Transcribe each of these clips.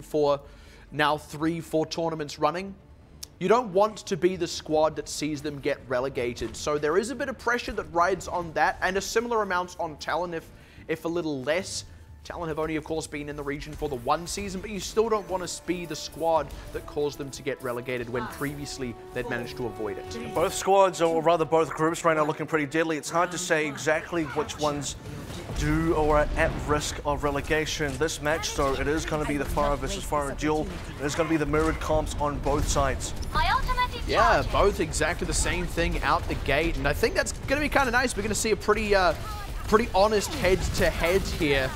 for now 3-4 tournaments running. You don't want to be the squad that sees them get relegated. So there is a bit of pressure that rides on that, and a similar amount on Talon, if a little less. Talon have only, of course, been in the region for the one season, but you still don't want to be the squad that caused them to get relegated when previously they'd managed to avoid it. Both squads, or rather both groups right now, looking pretty deadly. It's hard to say exactly which ones do or are at risk of relegation. This match, though, it is going to be the Fire versus Fire duel. It is going to be the mirrored comps on both sides. Yeah, both exactly the same thing out the gate, and I think that's going to be kind of nice. We're going to see a pretty honest head-to-head here.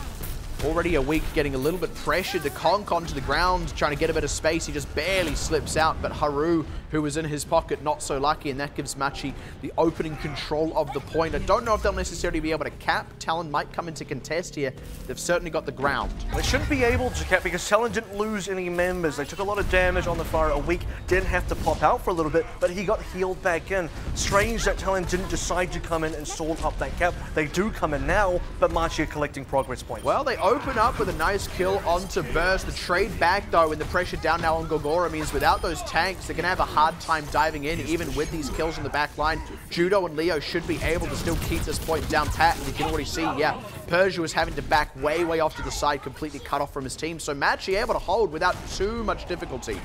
Already a week getting a little bit pressured. The Conk onto the ground, trying to get a bit of space. He just barely slips out, but Haru, who was in his pocket, not so lucky, and that gives Machi the opening control of the point. I don't know if they'll necessarily be able to cap. Talon might come into contest here. They've certainly got the ground. They shouldn't be able to cap because Talon didn't lose any members. They took a lot of damage on the Fire. A week did have to pop out for a little bit, but he got healed back in. Strange that Talon didn't decide to come in and sort up that cap. They do come in now, but Machi are collecting progress points. Well, they open up with a nice kill onto Burst. The trade back, though, and the pressure down now on Gogora means without those tanks, they're going to have a hard time diving in, even with these kills in the back line. Judo and Leo should be able to still keep this point down pat, and you can already see, yeah, Persia was having to back way off to the side, completely cut off from his team. So Machi able to hold without too much difficulty.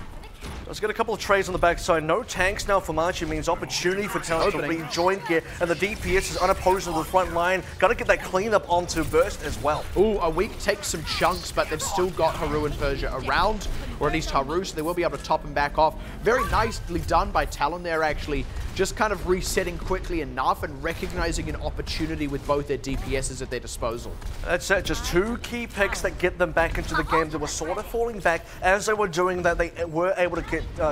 Let's get a couple of trades on the backside. No tanks now for Machi means opportunity for Talon to rejoin here. And the DPS is unopposed to the front line. Got to get that cleanup onto Burst as well. Ooh, a week takes some chunks, but they've still got Haru and Persia around, or at least Haru, so they will be able to top him back off. Very nicely done by Talon there, actually. Just kind of resetting quickly enough and recognizing an opportunity with both their DPSs at their disposal. That's it. Just two key picks that get them back into the game. They were sort of falling back. As they were doing that, they were able to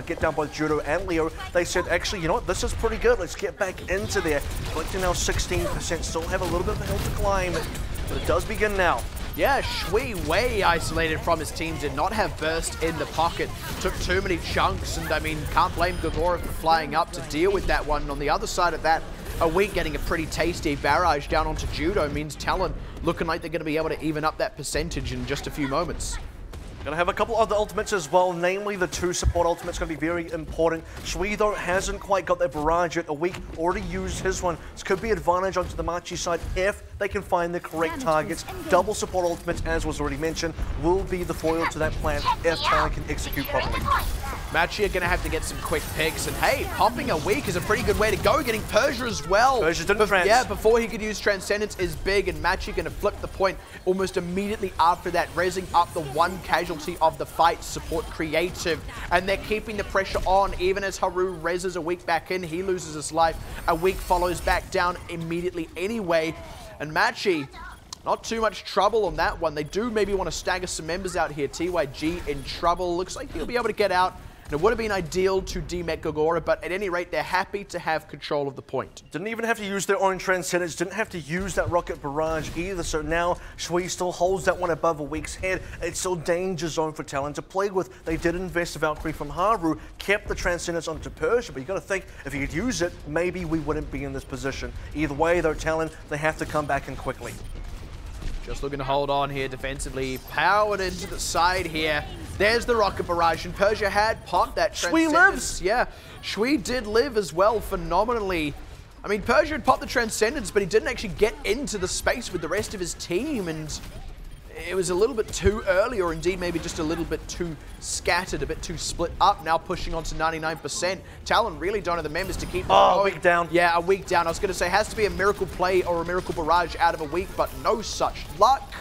get down both Judo and Leo. They said, actually, you know what? This is pretty good. Let's get back into there. Collecting now 16%. Still have a little bit of a hill to climb, but it does begin now. Yeah, Shui way isolated from his team, did not have Burst in the pocket, took too many chunks, and I mean, can't blame Gogora for flying up to deal with that one. On the other side of that, a week getting a pretty tasty barrage down onto Judo means Talon looking like they're going to be able to even up that percentage in just a few moments. Gonna have a couple of the ultimates as well, namely the two support ultimates gonna be very important. Shui, though, hasn't quite got that barrage yet. A week already used his one. This could be advantage onto the Machi side if they can find the correct targets. Double support ultimates, as was already mentioned, will be the foil to that plan if Talon can execute properly. Machi are going to have to get some quick picks, and hey, popping a week is a pretty good way to go, getting Persia as well. Persia didn't yeah, before he could use Transcendence is big, and Machi going to flip the point almost immediately after that, rezzing up the one casualty of the fight, support creative, and they're keeping the pressure on, even as Haru rezzes a week back in, he loses his life, a week follows back down immediately anyway, and Machi, not too much trouble on that one. They do maybe want to stagger some members out here. TYG in trouble, looks like he'll be able to get out. And it would have been ideal to demec Gogora, but at any rate, they're happy to have control of the point. Didn't even have to use their own Transcendence, didn't have to use that Rocket Barrage either, so now Shui still holds that one above a week's head. It's still danger zone for Talon to play with. They did invest a Valkyrie from Haru, kept the Transcendence onto Persia, but you got to think, if he could use it, maybe we wouldn't be in this position. Either way, though, Talon, they have to come back in quickly. Just looking to hold on here defensively, powered into the side here. There's the Rocket Barrage, and Persia had popped that Transcendence. Shui lives! Yeah, Shui did live as well, phenomenally. I mean, Persia had popped the Transcendence, but he didn't actually get into the space with the rest of his team, and it was a little bit too early, or indeed maybe just a little bit too scattered, a bit too split up, now pushing on to 99%. Talon really don't have the members to keep going. A week down. Yeah, a week down. I was going to say, has to be a miracle play or a miracle barrage out of a week, but no such luck.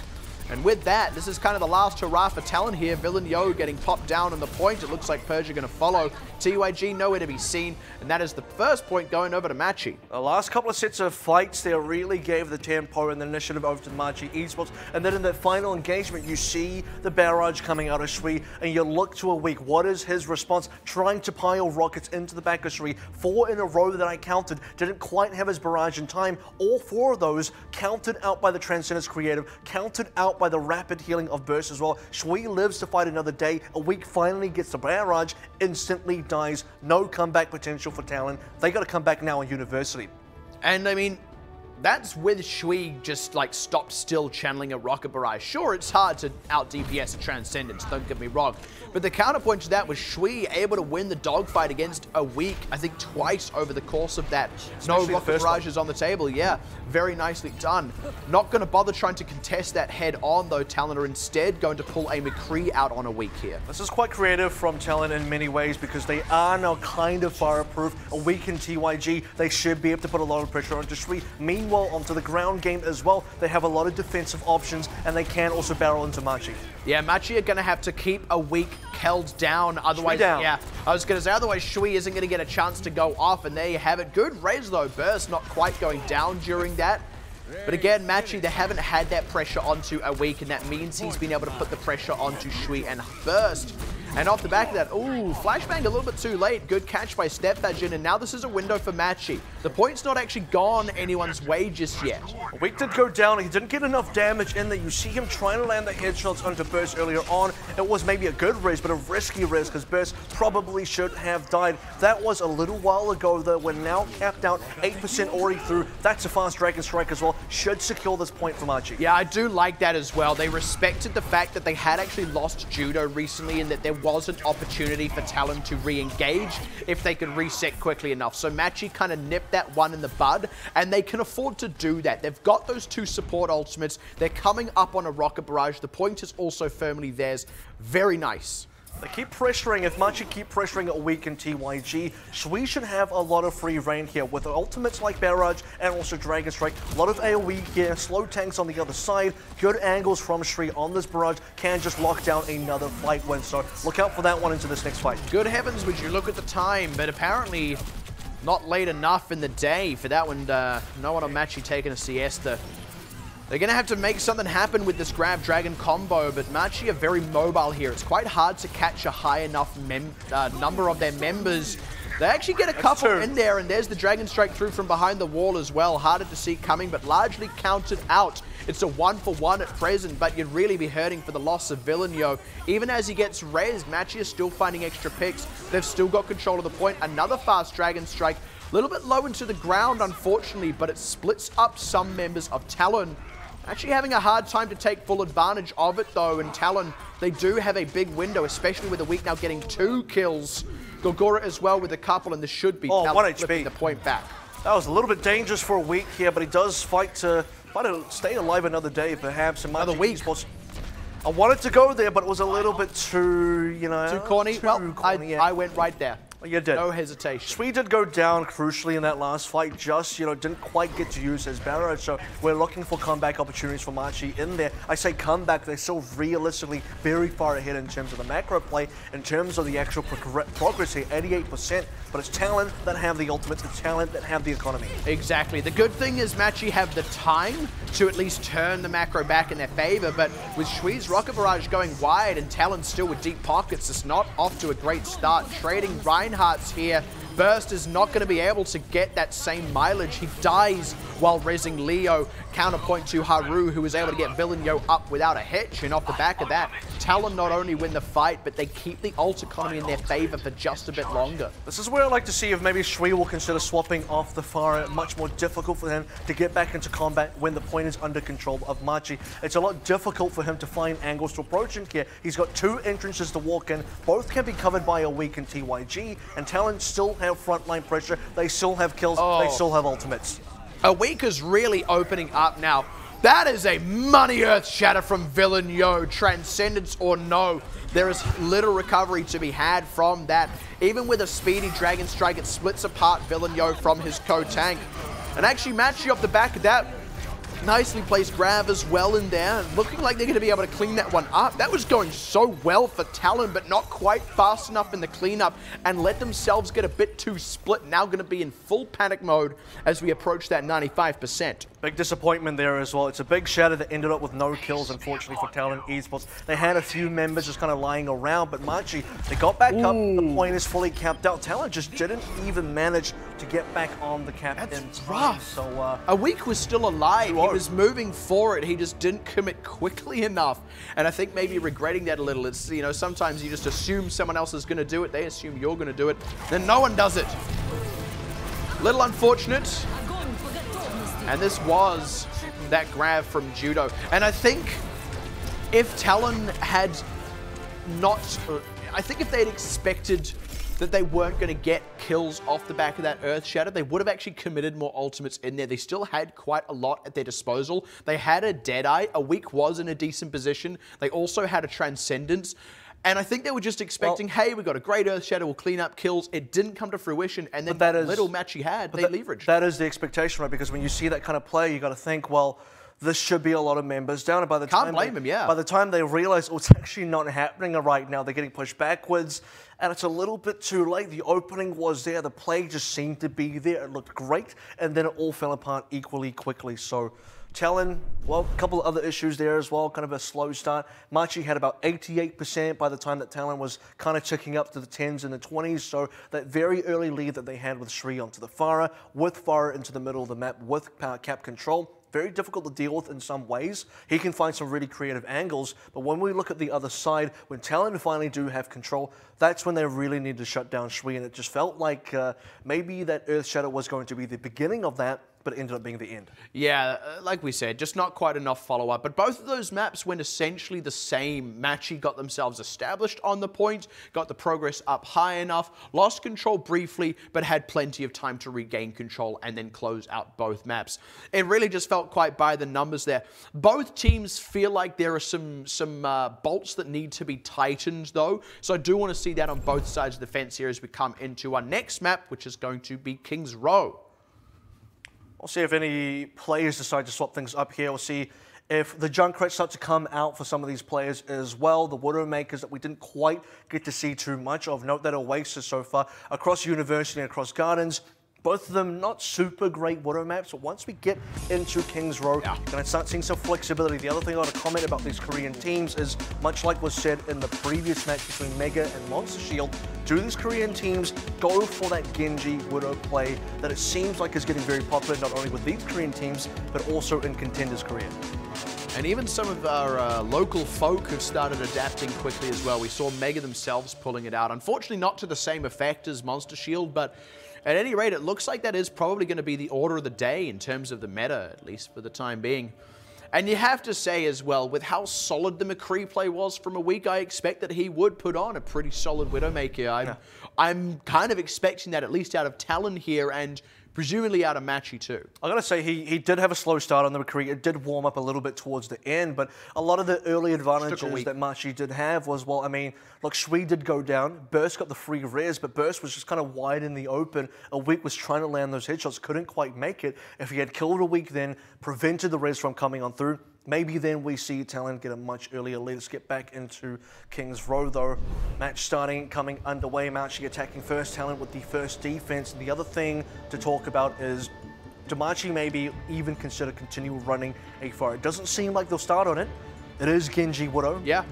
And with that, this is kind of the last hurrah for Talon here. Villain Yo getting popped down on the point. It looks like Persia going to follow. TYG nowhere to be seen. And that is the first point going over to Machi. The last couple of sets of fights there really gave the tempo and the initiative over to Machi Esports. And then in that final engagement, you see the barrage coming out of Shui, and you look to a week. What is his response? Trying to pile rockets into the back of Shui. 4 in a row that I counted. Didn't quite have his barrage in time. All 4 of those counted out by the Transcendence Creative, counted out by the rapid healing of Burst as well. Shui lives to fight another day. A week finally gets the barrage, instantly dies. No comeback potential for Talon. They got to come back now on University. And I mean, that's with Shui just like stop still channeling a Rocket Barrage. Sure, it's hard to out DPS a Transcendence, don't get me wrong. But the counterpoint to that was Shui able to win the dogfight against a week, I think twice over the course of that. Especially no Rocket Barrages on the table, yeah. Very nicely done. Not going to bother trying to contest that head on though. Talon are instead going to pull a McCree out on a week here. This is quite creative from Talon in many ways because they are now kind of fireproof. A week in TYG, they should be able to put a lot of pressure onto Shui. Meanwhile, onto the ground game as well, they have a lot of defensive options and they can also barrel into Machi. Yeah, Machi are going to have to keep a week held down, otherwise, yeah, I was going to say, otherwise Shui isn't going to get a chance to go off, and there you have it. Good raise though, Burst not quite going down during that. But again, Machi, they haven't had that pressure onto a week, and that means he's been able to put the pressure onto Shui and Burst. And off the back of that, ooh, flashbang a little bit too late. Good catch by Stepfajin, and now this is a window for Machi. The point's not actually gone anyone's way just yet. Weak did go down. He didn't get enough damage in there. You see him trying to land the headshots onto Burst earlier on. It was maybe a good res, but a risky res because Burst probably should have died. That was a little while ago, though. We're now capped out, 8% already through. That's a fast Dragon Strike as well. Should secure this point for Machi. Yeah, I do like that as well. They respected the fact that they had actually lost Judo recently and that there was an opportunity for Talon to re-engage if they could reset quickly enough. So Machi kind of nipped that one in the bud, and they can afford to do that. They've got those two support ultimates. They're coming up on a Rocket Barrage. The point is also firmly theirs. Very nice. They keep pressuring. If Machi keep pressuring a week in TYG, Shui should have a lot of free reign here with ultimates like Barrage and also Dragon Strike. A lot of AoE here, slow tanks on the other side, good angles from Shui on this Barrage, can just lock down another fight win. So look out for that one into this next fight. Good heavens, would you look at the time, but apparently not late enough in the day for that one. No one on Machi taking a siesta. They're going to have to make something happen with this Grab Dragon combo, but Machi are very mobile here. It's quite hard to catch a high enough number of their members. They actually get a couple in there, and there's the Dragon Strike through from behind the wall as well. Harder to see coming, but largely counted out. It's a 1-for-1 at present, but you'd really be hurting for the loss of Villeneuve. Even as he gets raised, Machi is still finding extra picks. They've still got control of the point. Another fast Dragon Strike. A little bit low into the ground, unfortunately, but it splits up some members of Talon. Actually having a hard time to take full advantage of it though, and Talon, they do have a big window, especially with the week now getting 2 kills. Gorgora as well with a couple, and this should be Talon flipping the point back. That was a little bit dangerous for a week here, but he does fight to stay alive another day, perhaps. And another week. I wanted to go there, but it was a little bit too, you know... Too corny? I went right there. You did. No hesitation. Shui did go down crucially in that last fight, just, didn't quite get to use his barrage, so we're looking for comeback opportunities for Machi in there. I say comeback, they're still realistically very far ahead in terms of the macro play, in terms of the actual progress here, 88%, but it's Talon that have the ultimates, the talent that have the economy. Exactly. The good thing is Machi have the time to at least turn the macro back in their favor, but with Shui's Rocket Barrage going wide and Talon still with deep pockets, it's not off to a great start. Trading Reinhardt's here. Burst is not going to be able to get that same mileage. He dies while rezzing Leo. Counterpoint to Haru, who was able to get Villeneuve up without a hitch. And off the back of that, Talon not only win the fight, but they keep the ult economy in their favor for just a bit longer. This is where I'd like to see if maybe Shui will consider swapping off the Pharah. Much more difficult for him to get back into combat when the point is under control of Machi. It's a lot difficult for him to find angles to approach in here. He's got 2 entrances to walk in. Both can be covered by a weak in TYG, and Talon still have frontline pressure. They still have kills. They still have ultimates. A week is really opening up now. That is a money earth shatter from Villeneuve. Transcendence or no, there is little recovery to be had from that. Even with a speedy Dragon Strike, it splits apart Villeneuve from his co-tank. And actually Machi off the back of that, nicely placed grab as well in there. Looking like they're going to be able to clean that one up. That was going so well for Talon, but not quite fast enough in the cleanup and let themselves get a bit too split. Now going to be in full panic mode as we approach that 95%. Big disappointment there as well. It's a big shatter that ended up with no kills, unfortunately, for Talon Esports. They had a few members just kind of lying around, but Machi, they got back up. The point is fully capped out. Talon just didn't even manage to get back on the cap. That's rough. So a week was still alive. He was moving for it. He just didn't commit quickly enough. And I think maybe regretting that a little. It's, sometimes you just assume someone else is going to do it. They assume you're going to do it. Then no one does it. Little unfortunate. And this was that grab from Judo. And I think if Talon had not... I think if they'd expected that they weren't going to get kills off the back of that Earth Shatter, they would have actually committed more ultimates in there. They still had quite a lot at their disposal. They had a Deadeye. A Weak was in a decent position. They also had a Transcendence. And I think they were just expecting, hey, we got a great Earth Shatter, we'll clean up kills. It didn't come to fruition, and then that little match he had, they leveraged. That is the expectation, right? Because when you see that kind of play, you got to think, well, this should be a lot of members down. And by the time by the time they realize it's actually not happening right now, they're getting pushed backwards, and it's a little bit too late. The opening was there, the play just seemed to be there. It looked great, and then it all fell apart equally quickly. So Talon, well, a couple of other issues there as well, kind of a slow start. Machi had about 88% by the time that Talon was kind of ticking up to the 10s and the 20s, so that very early lead that they had with Shree onto the Pharah, with Pharah into the middle of the map, with cap control, very difficult to deal with in some ways. He can find some really creative angles, but when we look at the other side, when Talon finally do have control, that's when they really need to shut down Shree, and it just felt like maybe that Earth Shadow was going to be the beginning of that, but it ended up being the end. Yeah, like we said, just not quite enough follow-up. But both of those maps went essentially the same. Machi got themselves established on the point, got the progress up high enough, lost control briefly, but had plenty of time to regain control and then close out both maps. It really just felt quite by the numbers there. Both teams feel like there are some bolts that need to be tightened, though. So I do want to see that on both sides of the fence here as we come into our next map, which is going to be King's Row. We'll see if any players decide to swap things up here. We'll see if the Junkrats start to come out for some of these players as well. The Widowmakers that we didn't quite get to see too much of. Note that Oasis so far across University and across Gardens, both of them not super great Widow maps, but once we get into King's Row, you're going to start seeing some flexibility. The other thing I want to comment about these Korean teams is, much like was said in the previous match between Mega and Monster Shield, do these Korean teams go for that Genji Widow play that it seems like is getting very popular, not only with these Korean teams, but also in Contenders Korea. And even some of our local folk have started adapting quickly as well. We saw Mega themselves pulling it out. Unfortunately, not to the same effect as Monster Shield, but at any rate, it looks like that is probably going to be the order of the day in terms of the meta, at least for the time being. And you have to say as well, with how solid the McCree play was from a week, I expect that he would put on a pretty solid Widowmaker. I'm kind of expecting that at least out of Talon here, and presumably out of Machi too. I gotta say, he did have a slow start on the McCree. It did warm up a little bit towards the end, but a lot of the early advantages that Machi did have was, well, I mean, look, Shui did go down. Burst got the free res, but Burst was just kind of wide in the open. A Weak was trying to land those headshots, couldn't quite make it. If he had killed a Weak then, prevented the res from coming on through, maybe then we see Talon get a much earlier lead. Let's get back into King's Row though. Match starting, coming underway. Machi attacking first, Talon with the first defense. And the other thing to talk about is, do Machi maybe even consider continue running a Pharah? It doesn't seem like they'll start on it. It is Genji Widow. Yeah.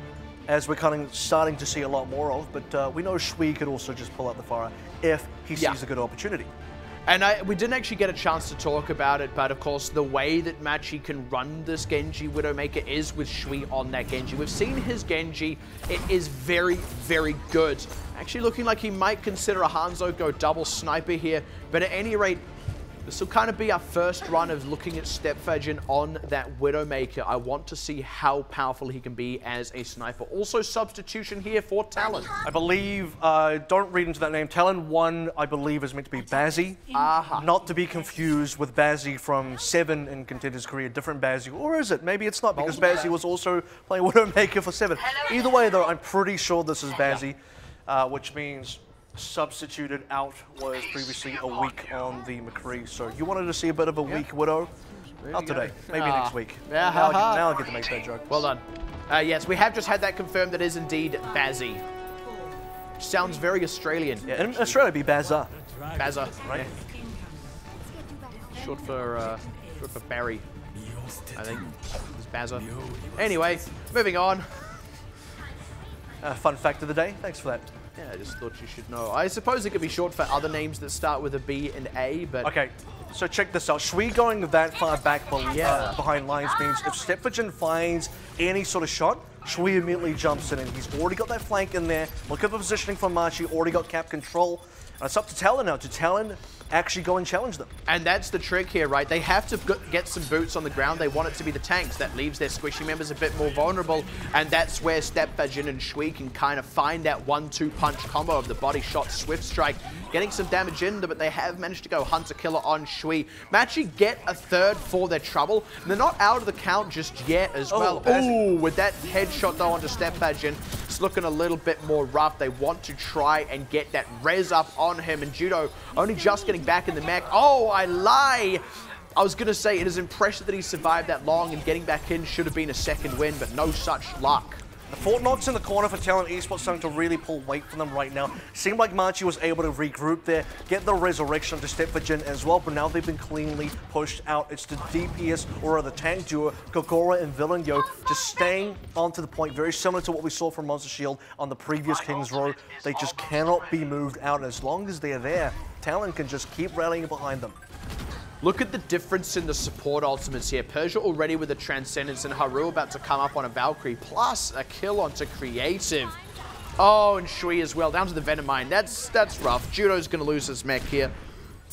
As we're kind of starting to see a lot more of, but we know Shui could also just pull out the Pharah if he sees a good opportunity. And we didn't actually get a chance to talk about it, but of course the way that Machi can run this Genji Widowmaker is with Shui on that Genji. We've seen his Genji. It is very, very good. Actually looking like he might consider a Hanzo go double sniper here, but at any rate, this will kind of be our first run of looking at Stepfagin on that Widowmaker. I want to see how powerful he can be as a sniper. Also substitution here for Talon. I believe, don't read into that name, Talon 1, I believe, is meant to be Bazzi. Not to be confused with Bazzi from 7 in Contenders Korea, different Bazzi. Or is it? Maybe it's not, because Bazzi was also playing Widowmaker for 7. Either way, though, I'm pretty sure this is Bazzi, which means substituted out was previously a Weak on the McCree. So you wanted to see a bit of a Weak Widow? Not today, maybe next week. Now I get to make that joke. Well done. Yes, we have just had that confirmed. That is indeed Bazzi. Sounds very Australian. Yeah, in Australia it'd be Bazza. Bazza, right? Yeah. Short for Barry, I think. It's Bazza. Anyway, moving on. Fun fact of the day. Thanks for that. Yeah, I just thought you should know. I suppose it could be short for other names that start with a B and A, but... Okay, so check this out. Shui going that far back behind lines means if Stepfagin finds any sort of shot, Shui immediately jumps in and he's already got that flank in there. Look at the positioning from Machi, already got cap control. And it's up to Talon now. Do Talon actually go and challenge them. And that's the trick here, right? They have to get some boots on the ground. They want it to be the tanks. That leaves their squishy members a bit more vulnerable, and that's where Stepfajin and Shui can kind of find that 1-2 punch combo of the body shot, swift strike, getting some damage in there, but they have managed to go hunter-killer on Shui. Machi get a third for their trouble. And they're not out of the count just yet as well. Ooh, with that headshot though onto Stepfajin, it's looking a little bit more rough. They want to try and get that res up on him, and Judo only just getting back in the mech. Oh, I lie! I was going to say it is impressive that he survived that long, and getting back in should have been a second win, but no such luck. The Fort Knox in the corner for Talon Esports starting to really pull weight from them right now. Seemed like Machi was able to regroup there, get the resurrection to Stepfajin as well, but now they've been cleanly pushed out. It's the DPS, or the tank duo, Gogora and Villeneuve, just staying onto the point, very similar to what we saw from Monster Shield on the previous King's Row. They just cannot be moved out, and as long as they're there, Talon can just keep rallying behind them. Look at the difference in the support ultimates here. Persia already with a Transcendence, and Haru about to come up on a Valkyrie, plus a kill onto Creative. Oh, and Shui as well, down to the Venom Mine. That's rough. Judo's going to lose his mech here.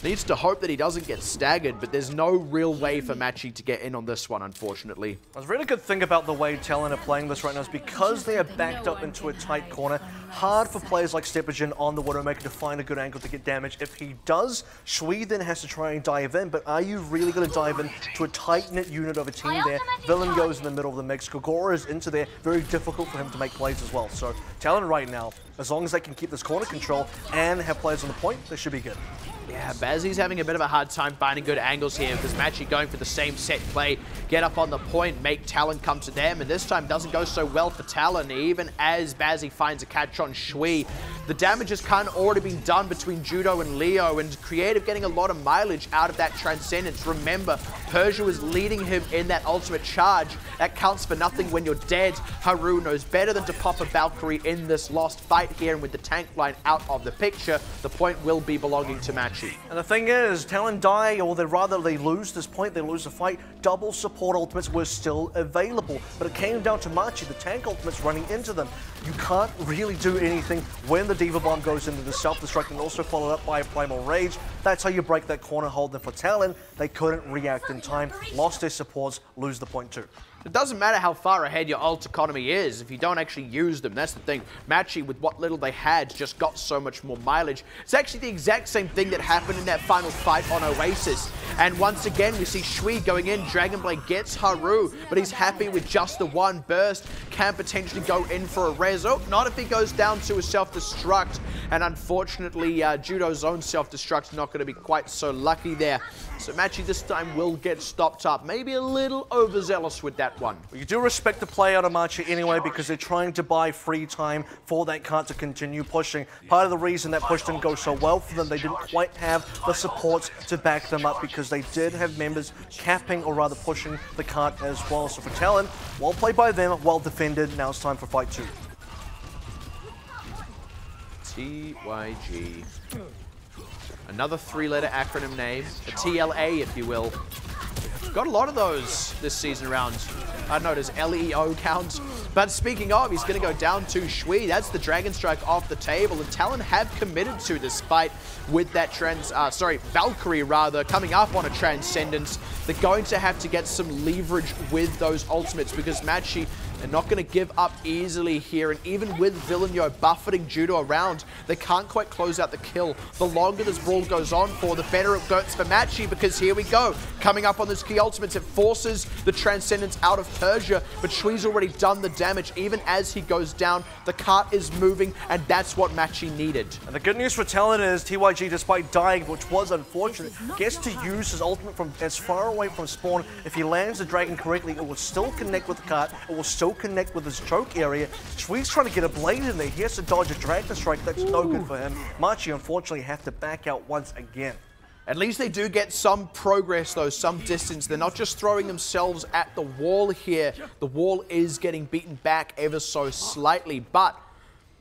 Needs to hope that he doesn't get staggered, but there's no real way for Machi to get in on this one, unfortunately. A really good thing about the way Talon are playing this right now is because they are backed up into a tight corner, hard for players like Stepfajin on the Widowmaker to find a good angle to get damage. If he does, Shui then has to try and dive in, but are you really going to dive in to a tight-knit unit of a team there? Villain goes in the middle of the mix. Gogora is into there. Very difficult for him to make plays as well. So Talon right now, as long as they can keep this corner control and have players on the point, they should be good. Yeah, Bazzy's having a bit of a hard time finding good angles here because Machi going for the same set play, get up on the point, make Talon come to them, and this time doesn't go so well for Talon, even as Bazzy finds a catch on Shui. The damage has kind of already been done between Judo and Leo, and Creative getting a lot of mileage out of that Transcendence. Remember, Persia was leading him in that ultimate charge. That counts for nothing when you're dead. Haru knows better than to pop a Valkyrie in this lost fight here, and with the tank line out of the picture, the point will be belonging to Machi. And the thing is, Talon die, or they lose this point, they lose the fight. Double support ultimates were still available, but it came down to Machi, the tank ultimates running into them. You can't really do anything when the Diva Bomb goes into the self-destruct and also followed up by a Primal Rage. That's how you break that corner hold. And for Talon, they couldn't react in time, lost their supports, lose the point too. It doesn't matter how far ahead your ult economy is if you don't actually use them. That's the thing. Machi, with what little they had, just got so much more mileage. It's actually the exact same thing that happened in that final fight on Oasis. And once again, we see Shui going in. Dragonblade gets Haru, but he's happy with just the one burst. Can potentially go in for a res. Oh, not if he goes down to a self-destruct. And unfortunately, Judo's own self-destruct not going to be quite so lucky there. So Machi this time will get stopped up. Maybe a little overzealous with that one. You do respect the play out of Machi anyway, because they're trying to buy free time for that card to continue pushing. Part of the reason that push didn't go so well for them, they didn't quite have the supports to back them up, because they did have members capping, or rather pushing, the card as well. So for Talon, well played by them, well defended. Now it's time for fight 2. TYG. Another 3-letter acronym name, a TLA if you will. Got a lot of those this season around. I don't know, does LEO count? But speaking of, he's going to go down to Shui. That's the Dragon Strike off the table, and Talon have committed to this fight with that Valkyrie rather, coming up on a Transcendence. They're going to have to get some leverage with those ultimates, because Machi are not going to give up easily here, and even with Villeneuve buffeting Judo around, they can't quite close out the kill. The longer this brawl goes on for, the better it goes for Machi, because here we go. Coming up on those key ultimates, it forces the Transcendence out of Persia, but Shui's already done the damage. Even as he goes down, the cart is moving, and that's what Machi needed. And the good news for Talon is TYG, despite dying, which was unfortunate, gets to use his ultimate from as far away from spawn. If he lands the dragon correctly, it will still connect with the cart, it will still connect with his choke area. Shui's trying to get a blade in there. He has to dodge a dragon strike. That's no good for him. Machi, unfortunately, have to back out once again. At least they do get some progress, though, some distance. They're not just throwing themselves at the wall here. The wall is getting beaten back ever so slightly, but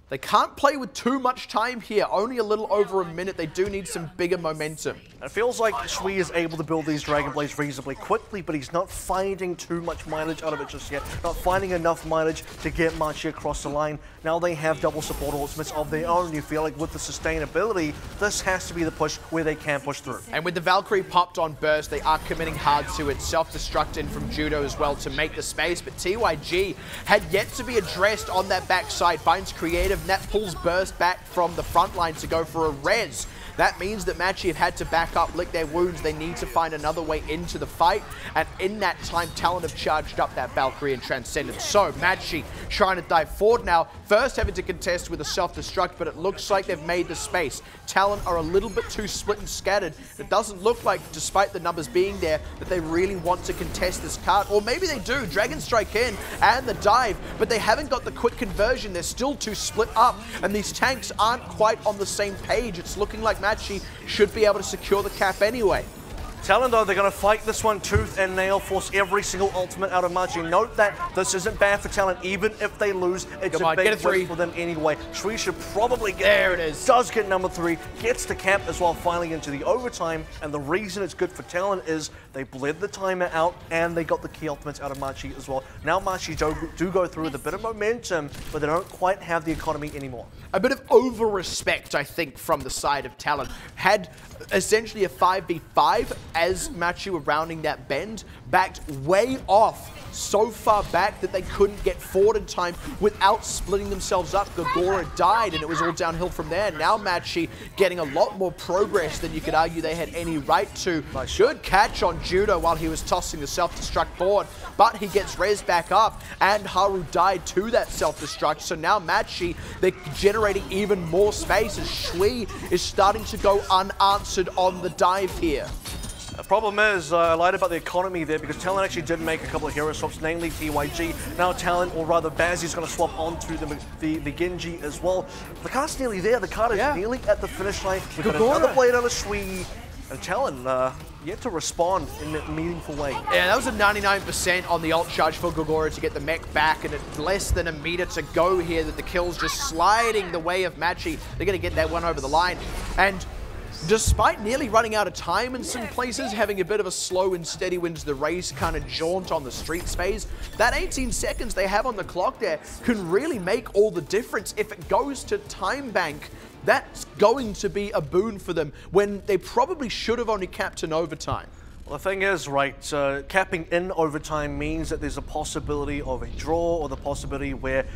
They can't play with too much time here, only a little over a minute. They do need some bigger momentum. It feels like Shui is able to build these Dragon Blades reasonably quickly, but he's not finding too much mileage out of it just yet. Not finding enough mileage to get Machi across the line. Now they have double support ultimates of their own. You feel like with the sustainability, this has to be the push where they can push through. And with the Valkyrie popped on burst, they are committing hard to it. Self-destruct in from Judo as well to make the space, but TYG had yet to be addressed on that backside. Finds Creative, and that pulls burst back from the front line to go for a res. That means that Machi have had to back up, lick their wounds. They need to find another way into the fight. And in that time, Talon have charged up that Valkyrie and Transcendence. So Machi trying to dive forward now. First having to contest with a self-destruct, but it looks like they've made the space. Talon are a little bit too split and scattered. It doesn't look like, despite the numbers being there, that they really want to contest this card. Or maybe they do. Dragon Strike in and the dive, but they haven't got the quick conversion. They're still too split up, and these tanks aren't quite on the same page. It's looking like Machi should be able to secure the cap anyway. Talon, though, they're going to fight this one tooth and nail, force every single ultimate out of Machi. Note that this isn't bad for Talon. Even if they lose, it's a big win for them anyway. Shui should probably get there. It is. Does get number 3, gets the cap as well, finally into the overtime. And the reason it's good for Talon is they bled the timer out and they got the key ultimates out of Machi as well. Now Machi do go through with a bit of momentum, but they don't quite have the economy anymore. A bit of over-respect, I think, from the side of Talon. Had essentially a 5v5 as Machi were rounding that bend, backed way off, so far back that they couldn't get forward in time without splitting themselves up. Gogora died, and it was all downhill from there. Now Machi getting a lot more progress than you could argue they had any right to. Good catch on Judo while he was tossing the self-destruct board, but he gets res back up, and Haru died to that self-destruct. So now Machi, they're generating even more space as Shui is starting to go unanswered on the dive here. The problem is, I lied about the economy there because Talon actually did make a couple of hero swaps, namely TYG. Now Talon, or rather Bazzi's going to swap onto the Genji as well. The card's nearly there. The card is nearly at the finish line. We've got another blade on the Shui. And Talon yet to respond in a meaningful way. Yeah, that was a 99% on the ult charge for Gogora to get the mech back, and it's less than a meter to go here that the kill's just sliding the way of Machi. They're going to get that one over the line. And despite nearly running out of time in some places, having a bit of a slow and steady wins the race kind of jaunt on the streets phase, that 18 seconds they have on the clock there can really make all the difference. If it goes to time bank, that's going to be a boon for them when they probably should have only capped in overtime. Well, the thing is, right, capping in overtime means that there's a possibility of a draw, or the possibility where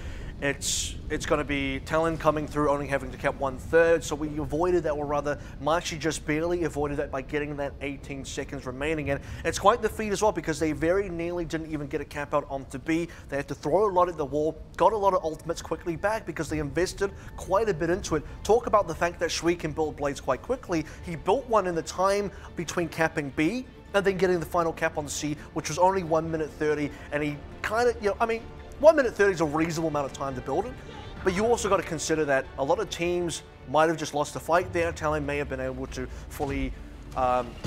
it's going to be Talon coming through only having to cap 1/3, so we avoided that, or rather Machi just barely avoided that by getting that 18 seconds remaining. And it's quite the feat as well because they very nearly didn't even get a cap out onto B. They had to throw a lot at the wall, got a lot of ultimates quickly back because they invested quite a bit into it. Talk about the fact that Shui can build blades quite quickly. He built one in the time between capping B and then getting the final cap on C, which was only 1 minute 30, and he kind of, 1 minute 30 is a reasonable amount of time to build it, but you also got to consider that a lot of teams might have just lost the fight there. Talon may have been able to fully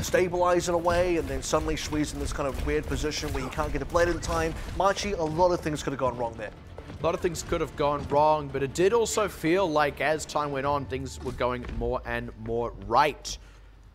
stabilize in a way, and then suddenly Shui's in this kind of weird position where you can't get a blade in time. Machi, a lot of things could have gone wrong there. A lot of things could have gone wrong, but it did also feel like as time went on, things were going more and more right.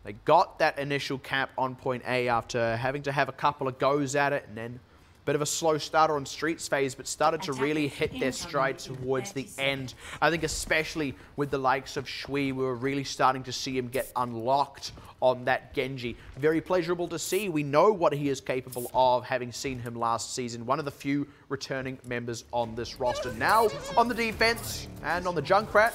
They got that initial cap on point A after having to have a couple of goes at it, and then bit of a slow starter on streets phase, but started to really hit their stride towards the end. I think especially with the likes of Shui, we were really starting to see him get unlocked on that Genji. Very pleasurable to see. We know what he is capable of, having seen him last season. One of the few returning members on this roster. Now on the defense and on the Junkrat,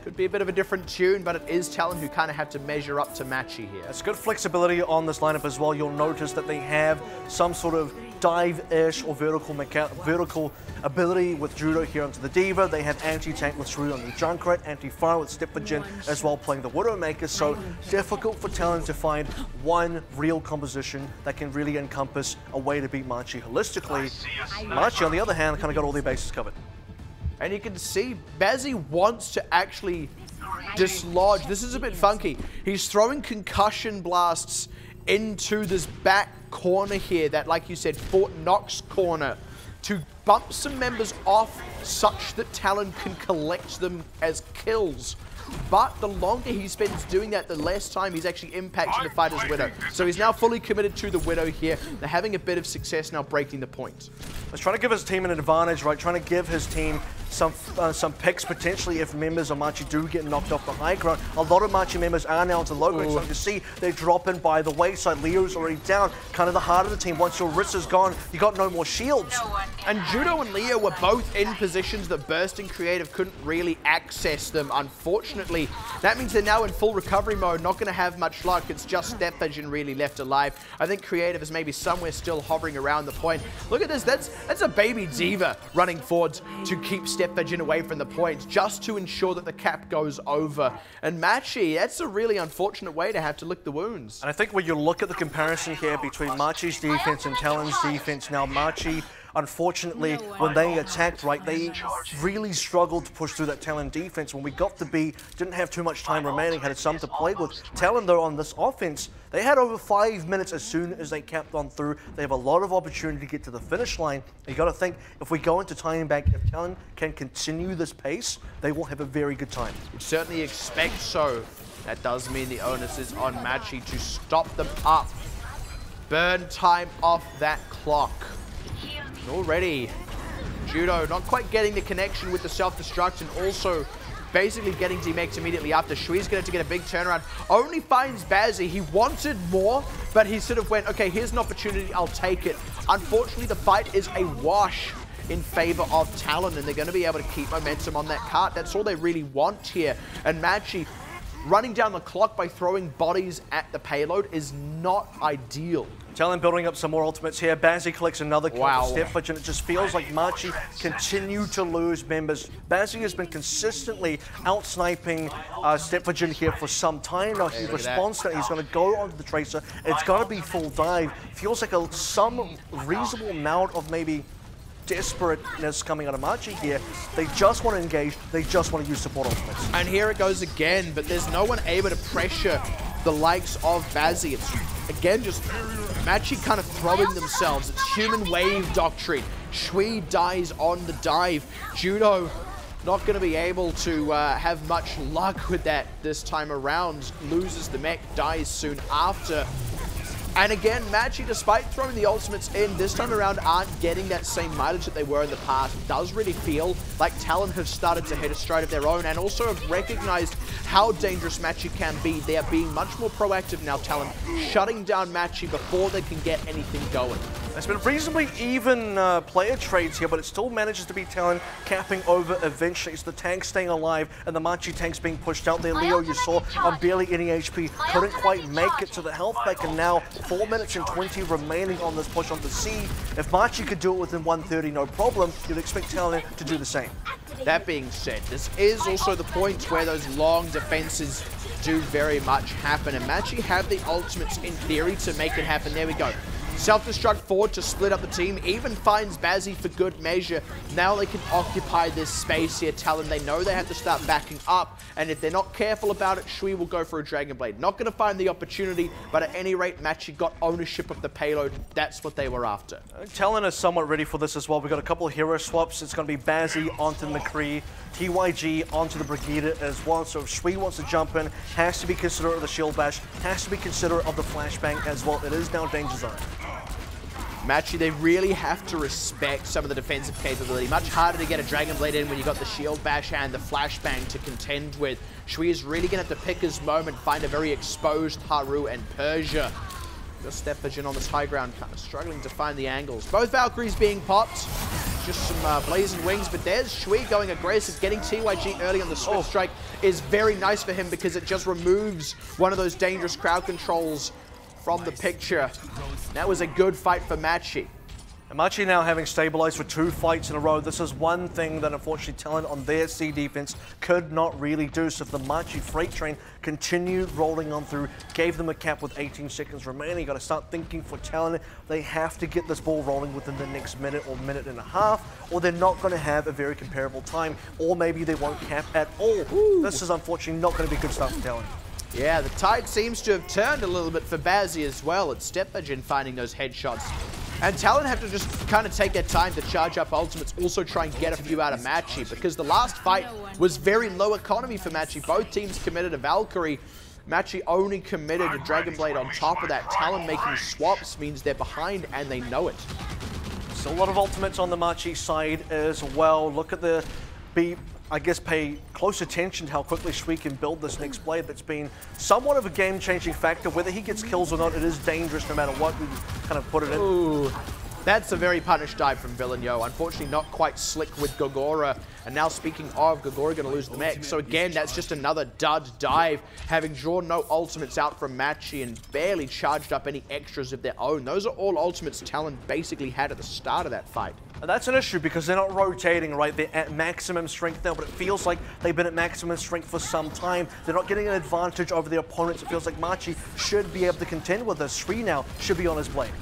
could be a bit of a different tune, but it is Talon who kind of have to measure up to Machi here. It's good flexibility on this lineup as well. You'll notice that they have some sort of dive-ish or vertical ability with Judo here onto the Diva. They have anti-tank with Shui on the Junkrat, anti-fire with Step for Jin as well playing the Widowmaker. So difficult for Talon to find one real composition that can really encompass a way to beat Machi holistically. Machi, on the other hand, kind of got all their bases covered. And you can see Bazzi wants to actually dislodge. This is a bit funky. He's throwing concussion blasts into this back corner here, that, like you said, Fort Knox corner. to bump some members off such that Talon can collect them as kills. But the longer he spends doing that, the less time he's actually impacting the fight as Widow. So he's now fully committed to the Widow here. They're having a bit of success now breaking the point. He's trying to give his team an advantage, right? Trying to give his team some picks potentially if members of Machi do get knocked off the high ground. A lot of Machi members are now into low ground, so you can see they drop in by the wayside. Leo's already down, kind of the heart of the team. Once your wrist is gone, you got no more shields. And Judo and Leo were both in positions that Bursting Creative couldn't really access them, unfortunately. That means they're now in full recovery mode, not going to have much luck. It's just StepVision really left alive. I think Creative is maybe somewhere still hovering around the point. Look at this, that's a baby Diva running forwards to keep StepVision away from the point, just to ensure that the cap goes over. And Machi, that's a really unfortunate way to have to lick the wounds. And I think when you look at the comparison here between Machi's defense and Talon's defense, now Machi, unfortunately, when they attacked, right, they really struggled to push through that Talon defense. When we got to B, didn't have too much time remaining, had some to play with. Talon, though, on this offense, they had over 5 minutes as soon as they capped on through. They have a lot of opportunity to get to the finish line. You got to think, if we go into time back, if Talon can continue this pace, they will have a very good time. You'd certainly expect so. That does mean the onus is on Machi to stop them up. Burn time off that clock. Already, Judo not quite getting the connection with the self-destruct, and also basically getting demexed immediately after. Shui's going to get a big turnaround. Only finds Bazzi. He wanted more, but he sort of went, okay, here's an opportunity, I'll take it. Unfortunately, the fight is a wash in favor of Talon, and they're going to be able to keep momentum on that cart. That's all they really want here. And Machi running down the clock by throwing bodies at the payload is not ideal. Talon building up some more ultimates here. Bazzi collects another kill for StepVision, and it just feels like Machi continue to lose members. Bazzi has been consistently out-sniping StepVision here for some time now. He responds to that. He's going to go onto the Tracer. It's going to be full dive. Feels like some reasonable amount of maybe desperateness coming out of Machi here. They just want to engage. They just want to use support ultimates. And here it goes again, but there's no one able to pressure the likes of Bazzi. It's, again, just Machi kind of throwing themselves. It's human wave doctrine. Shui dies on the dive. Judo not going to be able to have much luck with that this time around. Loses the mech, dies soon after. And again, Machi, despite throwing the ultimates in, this time around aren't getting that same mileage that they were in the past. It does really feel like Talon have started to hit a stride of their own, and also have recognized how dangerous Machi can be. They are being much more proactive now, Talon, shutting down Machi before they can get anything going. It's been reasonably even player trades here, but it still manages to be Talon capping over eventually. It's the tank staying alive and the Machi tanks being pushed out there. Leo, you saw, on barely any HP, couldn't quite make it to the health pack, and now 4 minutes and 20 remaining on this push onto C. If Machi could do it within 130, no problem, you'd expect Talon to do the same. That being said, this is also the point where those long defenses do very much happen, and Machi have the ultimates in theory to make it happen. There we go. Self-destruct forward to split up the team, even finds Bazzi for good measure. Now they can occupy this space here, Talon. They know they have to start backing up, and if they're not careful about it, Shui will go for a Dragon Blade. Not going to find the opportunity, but at any rate, Machi got ownership of the payload. That's what they were after. Talon is somewhat ready for this as well. We've got a couple of hero swaps. It's going to be Bazzi onto the McCree, TYG onto the Brigida as well. So if Shui wants to jump in, has to be considerate of the shield bash, has to be considerate of the flashbang as well. It is now danger zone. Machi, they really have to respect some of the defensive capability. Much harder to get a Dragon Blade in when you got the shield bash and the flashbang to contend with. Shui is really going to have to pick his moment, find a very exposed Haru and Persia. Just StepVision on this high ground, kind of struggling to find the angles. Both Valkyries being popped. Just some blazing wings, but there's Shui going aggressive. Getting TYG early on the Swift Strike is very nice for him because it just removes one of those dangerous crowd controls from the picture. That was a good fight for Machi. And Machi now having stabilized for 2 fights in a row. This is one thing that unfortunately Talon on their C defense could not really do. So if the Machi freight train continued rolling on through, gave them a cap with 18 seconds remaining, got to start thinking for Talon. They have to get this ball rolling within the next minute or minute and a half, or they're not going to have a very comparable time, or maybe they won't cap at all. Ooh. This is unfortunately not going to be a good start for Talon. Yeah, the tide seems to have turned a little bit for Bazzi as well. It's StepVision finding those headshots. And Talon have to just kind of take their time to charge up ultimates, also try and get a few out of Machi, because the last fight was very low economy for Machi. Both teams committed a Valkyrie. Machi only committed a Dragon Blade on top of that. Talon making swaps means they're behind and they know it. So a lot of ultimates on the Machi side as well. Look at the I guess pay close attention to how quickly Shui can build this next blade. That's been somewhat of a game-changing factor. Whether he gets kills or not, it is dangerous no matter what we kind of put it in. Ooh, that's a very punished dive from Villeneuve. Unfortunately, not quite slick with Gogora. And now, speaking of, Gogora going to lose the mech. So again, that's just another dud dive, having drawn no ultimates out from Machi and barely charged up any extras of their own. Those are all ultimates Talon basically had at the start of that fight. And that's an issue because they're not rotating, right? They're at maximum strength now, but it feels like they've been at maximum strength for some time. They're not getting an advantage over their opponents. It feels like Machi should be able to contend with this. Shui now should be on his blade.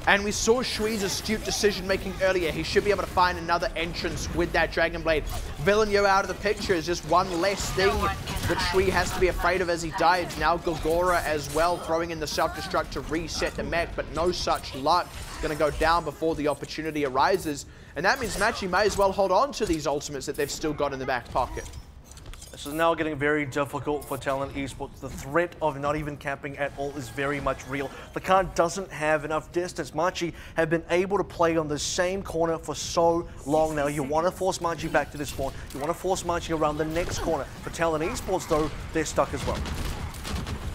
And we saw Shui's astute decision-making earlier. He should be able to find another entrance with that Dragon Blade. Villeneuve out of the picture is just one less thing that Shui has to be afraid of as he dives. Now Gogora as well, throwing in the self-destruct to reset the mech, but no such luck. Going to go down before the opportunity arises. And that means Machi may as well hold on to these ultimates that they've still got in the back pocket. This is now getting very difficult for Talon Esports. The threat of not even capping at all is very much real. The card doesn't have enough distance. Machi have been able to play on the same corner for so long now. You want to force Machi back to this spawn. You want to force Machi around the next corner. For Talon Esports, though, they're stuck as well.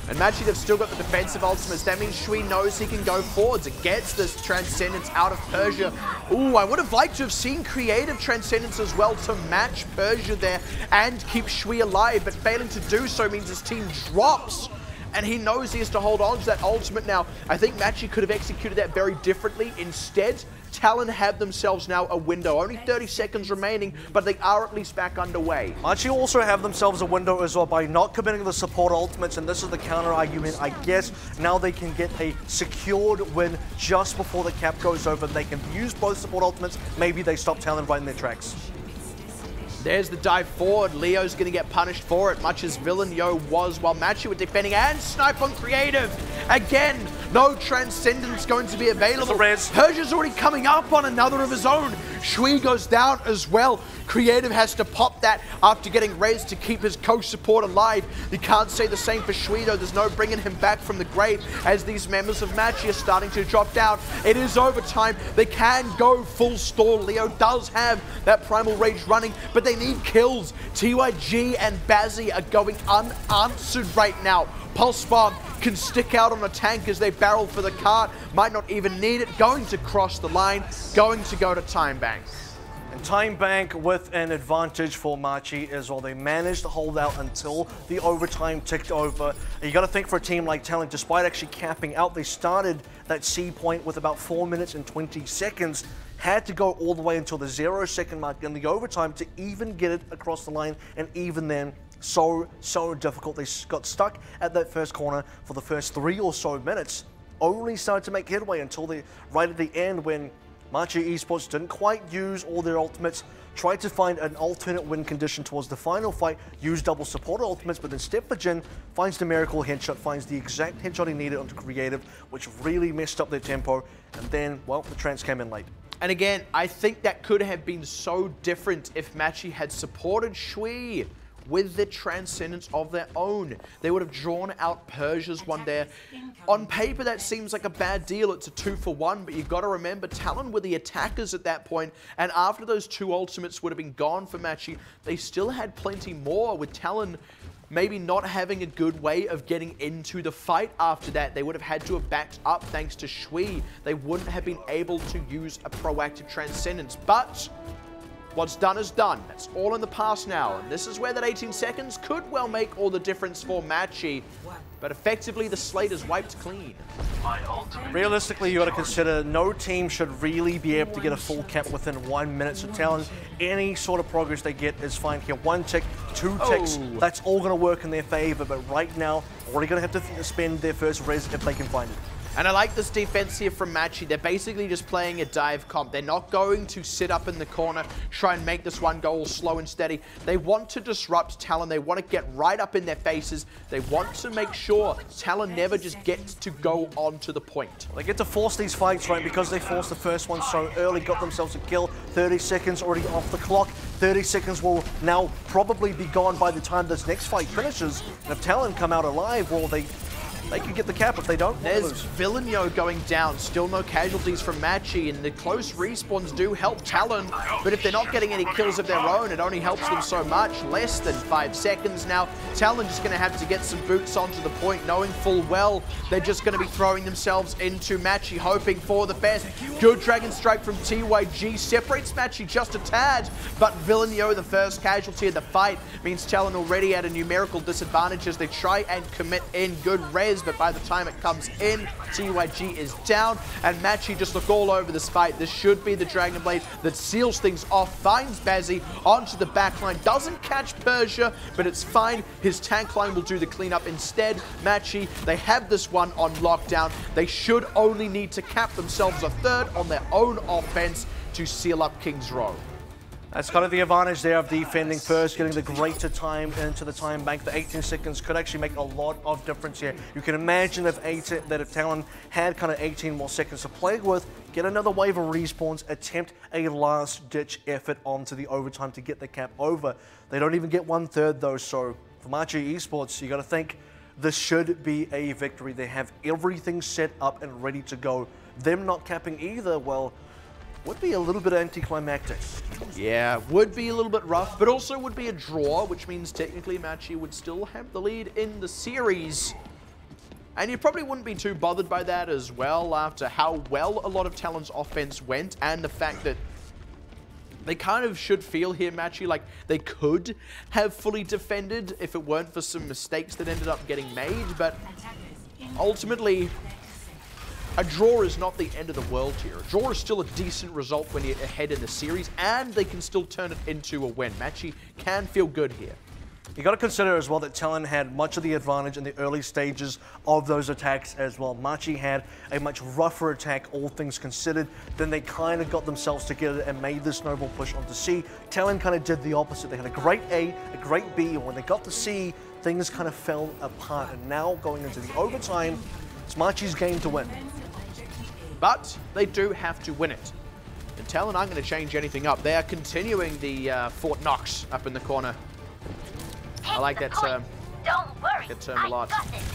And Machi, they've still got the defensive ultimates. That means Shui knows he can go forwards. It gets this Transcendence out of Persia. Ooh, I would have liked to have seen creative Transcendence as well to match Persia there and keep Shui alive, but failing to do so means his team drops. And he knows he has to hold on to that ultimate now. I think Machi could have executed that very differently. Instead, Talon have themselves now a window. Only 30 seconds remaining, but they are at least back underway. Machi also have themselves a window as well by not committing the support ultimates, and this is the counter argument, I guess. Now they can get a secured win just before the cap goes over. They can use both support ultimates. Maybe they stop Talon right in their tracks. There's the dive forward. Leo's going to get punished for it, much as Villeneuve was, while Machi were defending and snipe on creative. Again, no Transcendence going to be available. Persia's already coming up on another of his own. Shui goes down as well. Creative has to pop that after getting raised to keep his co-support alive. You can't say the same for Shui, though. There's no bringing him back from the grave as these members of Machi are starting to drop down. It is overtime. They can go full stall. Leo does have that Primal Rage running, but they need kills. TYG and Bazzi are going unanswered right now. Pulse Bomb can stick out on a tank as they barrel for the cart. Might not even need it. Going to cross the line. Going to go to Time Bank. And Time Bank with an advantage for Machi as well. They managed to hold out until the overtime ticked over. And you got to think for a team like Talon, despite actually capping out, they started that C point with about 4 minutes and 20 seconds. Had to go all the way until the 0-second mark in the overtime to even get it across the line, and even then, so difficult. They got stuck at that first corner for the first 3 or so minutes. Only started to make headway until right at the end when Machi Esports didn't quite use all their ultimates, tried to find an alternate win condition towards the final fight, used double support ultimates, but then Stepfagin finds the miracle headshot, finds the exact headshot he needed onto creative, which really messed up their tempo, and then, well, the trans came in late. And again, I think that could have been so different if Machi had supported Shui with the Transcendence of their own. They would have drawn out Persia's one there. On paper, that seems like a bad deal. It's a 2-for-1, but you've got to remember, Talon were the attackers at that point, and after those 2 ultimates would have been gone for Machi, they still had plenty more, with Talon maybe not having a good way of getting into the fight after that. They would have had to have backed up thanks to Shui. They wouldn't have been able to use a proactive Transcendence, but what's done is done. That's all in the past now, and this is where that 18 seconds could well make all the difference for Machi, but effectively the slate is wiped clean. Realistically, you got to consider no team should really be able to get a full cap within 1 minute. So Talon, any sort of progress they get is fine here. 1 tick, 2 ticks, that's all going to work in their favor. But right now, already going to have to spend their first res if they can find it. And I like this defense here from Machi. They're basically just playing a dive comp. They're not going to sit up in the corner, try and make this one go all slow and steady. They want to disrupt Talon. They want to get right up in their faces. They want to make sure Talon never just gets to go onto the point. They get to force these fights, right, because they forced the first one so early, got themselves a kill. 30 seconds already off the clock. 30 seconds will now probably be gone by the time this next fight finishes. And if Talon come out alive, well, they could get the cap if they don't. There's Villeneuve going down. Still no casualties from Machi, and the close respawns do help Talon, but if they're not getting any kills of their own, it only helps them so much. Less than 5 seconds now. Talon just going to have to get some boots onto the point, knowing full well they're just going to be throwing themselves into Machi, hoping for the best. Good Dragon Strike from TYG separates Machi just a tad, but Villeneuve, the first casualty of the fight, means Talon already at a numerical disadvantage as they try and commit in good res, but by the time it comes in, TYG is down, and Machi just look all over this fight. This should be the Dragon Blade that seals things off, finds Bazzi onto the backline, doesn't catch Persia, but it's fine. His tank line will do the cleanup instead. Machi, they have this one on lockdown. They should only need to cap themselves a third on their own offense to seal up King's Row. That's kind of the advantage there of defending first, getting the greater time into the time bank. The 18 seconds could actually make a lot of difference here. You can imagine if Talon had kind of 18 more seconds to play with, get another wave of respawns, attempt a last-ditch effort onto the overtime to get the cap over. They don't even get 1/3 though, so for Machi Esports, you got to think this should be a victory. They have everything set up and ready to go. Them not capping either, well, would be a little bit anticlimactic. Yeah, would be a little bit rough, but also would be a draw, which means technically Machi would still have the lead in the series. And you probably wouldn't be too bothered by that as well, after how well a lot of Talon's offense went, and the fact that they kind of should feel here, Machi, like they could have fully defended if it weren't for some mistakes that ended up getting made, but ultimately, a draw is not the end of the world here. A draw is still a decent result when you're ahead in the series, and they can still turn it into a win. Machi can feel good here. You got to consider as well that Talon had much of the advantage in the early stages of those attacks as well. Machi had a much rougher attack, all things considered. Then they kind of got themselves together and made this snowball push onto C. Talon kind of did the opposite. They had a great A, a great B, and when they got to C, things kind of fell apart. And now going into the overtime, it's Machi's game to win. But they do have to win it. And Talon aren't going to change anything up. They are continuing the Fort Knox up in the corner. I like that term. Don't worry. That term a lot.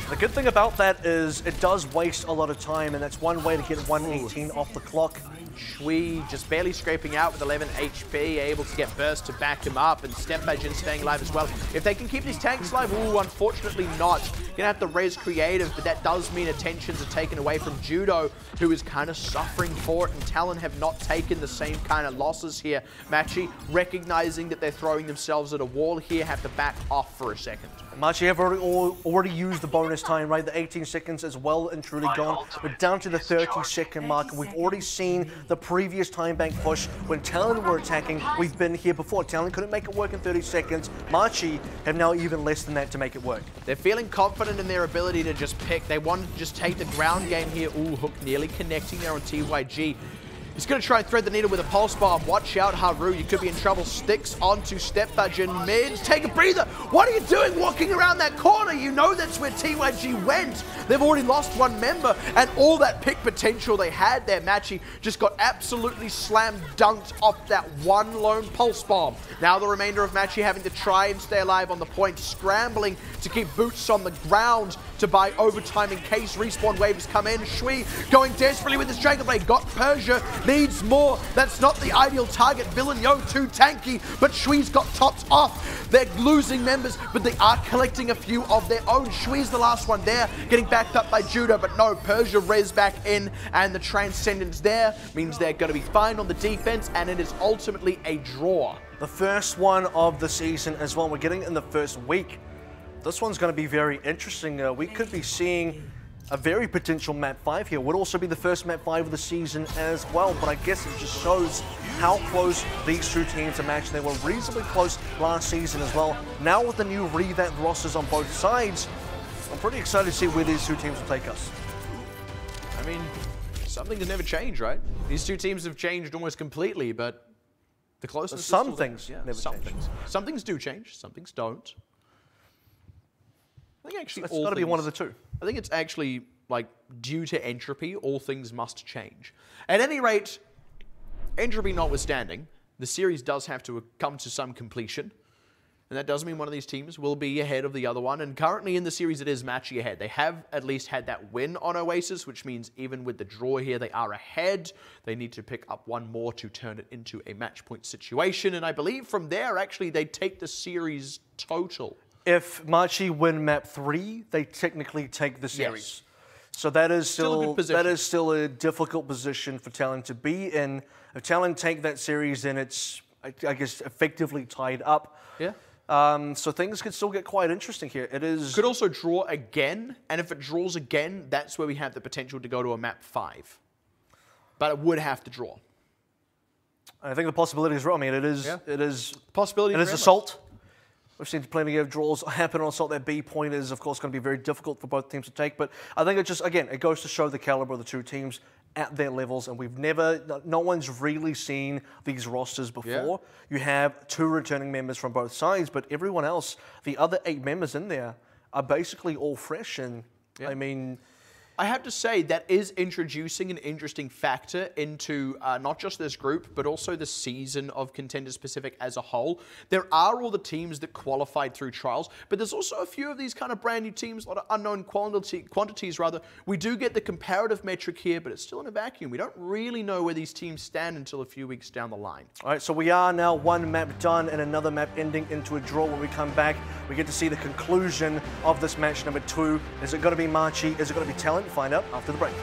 The good thing about that is it does waste a lot of time, and that's one way to get 118 off the clock. Shui just barely scraping out with 11 HP, able to get burst to back him up, and Stepbadgen staying alive as well. If they can keep these tanks alive, ooh, unfortunately not. Gonna have to raise creative, but that does mean attentions are taken away from Judo, who is kind of suffering for it, and Talon have not taken the same kind of losses here. Machi, recognizing that they're throwing themselves at a wall here, have to back off for a second. Machi have already used the bonus time, right? The 18 seconds is well and truly gone. We're down to the 30-second mark, and we've already seen the previous time bank push when Talon were attacking. We've been here before. Talon couldn't make it work in 30 seconds. Machi have now even less than that to make it work. They're feeling confident in their ability to just pick. They want to just take the ground game here. Ooh, Hook nearly connecting there on TYG. He's going to try and thread the needle with a pulse bomb. Watch out, Haru. You could be in trouble. Sticks onto Stepbadgen mid. Take a breather. What are you doing walking around that corner? You know that's where TYG went. They've already lost one member, and all that pick potential they had there, Machi, just got absolutely slam dunked off that one lone pulse bomb. Now the remainder of Machi having to try and stay alive on the point, scrambling to keep boots on the ground to buy overtime in case respawn waves come in. Shui going desperately with his Dragon Blade. Got Persia. Needs more. That's not the ideal target. Villeneuve too tanky, but Shui's got topped off. They're losing members, but they are collecting a few of their own. Shui's the last one there, getting backed up by Judo, but no, Persia res back in, and the Transcendence there means they're going to be fine on the defense, and it is ultimately a draw. The first one of the season as well. We're getting in the first week. This one's going to be very interesting. We could be seeing a very potential map 5 here. Would also be the first map 5 of the season as well, but I guess it just shows how close these two teams are matched. They were reasonably close last season as well. Now with the new revamped rosters on both sides, I'm pretty excited to see where these two teams will take us. I mean, something can never change, right? These two teams have changed almost completely, but the closeness is Some still things there. Yeah, never change. Some things do change, some things don't. I think actually It's got to be one of the two. I think it's actually, like, due to entropy, all things must change. At any rate, entropy notwithstanding, the series does have to come to some completion. And that does mean one of these teams will be ahead of the other one. And currently in the series, it is Machi ahead. They have at least had that win on Oasis, which means even with the draw here, they are ahead. They need to pick up one more to turn it into a match point situation. And I believe from there, actually, they take the series total. If Machi win map 3, they technically take the series. Yes. So that is still a difficult position for Talon to be in. If Talon take that series, then it's, I guess, effectively tied up. Yeah. So things could still get quite interesting here. It is could also draw again, and if it draws again, that's where we have the potential to go to a map 5. But it would have to draw. I think the possibility is real. I mean, it is possibility. It is Assault. We've seen plenty of draws happen on Assault. That B point is, of course, going to be very difficult for both teams to take. But I think it just, again, it goes to show the caliber of the two teams at their levels. And we've no one's really seen these rosters before. Yeah. You have 2 returning members from both sides, but everyone else, the other 8 members in there, are basically all fresh. And I mean, I have to say that is introducing an interesting factor into not just this group, but also the season of Contenders Pacific as a whole. There are all the teams that qualified through trials, but there's also a few of these kind of brand new teams, a lot of unknown quantities rather. We do get the comparative metric here, but it's still in a vacuum. We don't really know where these teams stand until a few weeks down the line. All right, so we are now one map done and another map ending into a draw. When we come back, we get to see the conclusion of this match number 2. Is it going to be Machi? Is it going to be Talon? Find out after the break.